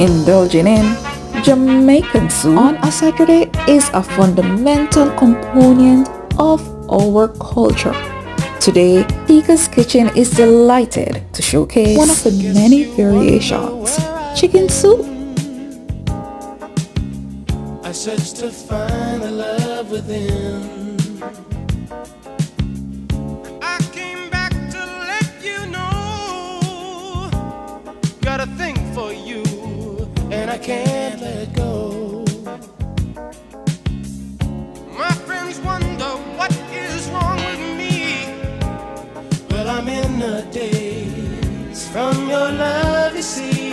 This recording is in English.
Indulging in Jamaican soup on a Saturday is a fundamental component of our culture. Today, Teika's Kitchen is delighted to showcase one of the many variations, chicken soup. I search to find the love within. I came back to let you know, got a thing for you, and I can't let go. My friends wonder what is wrong with me. Well, I'm in a daze from your love, you see.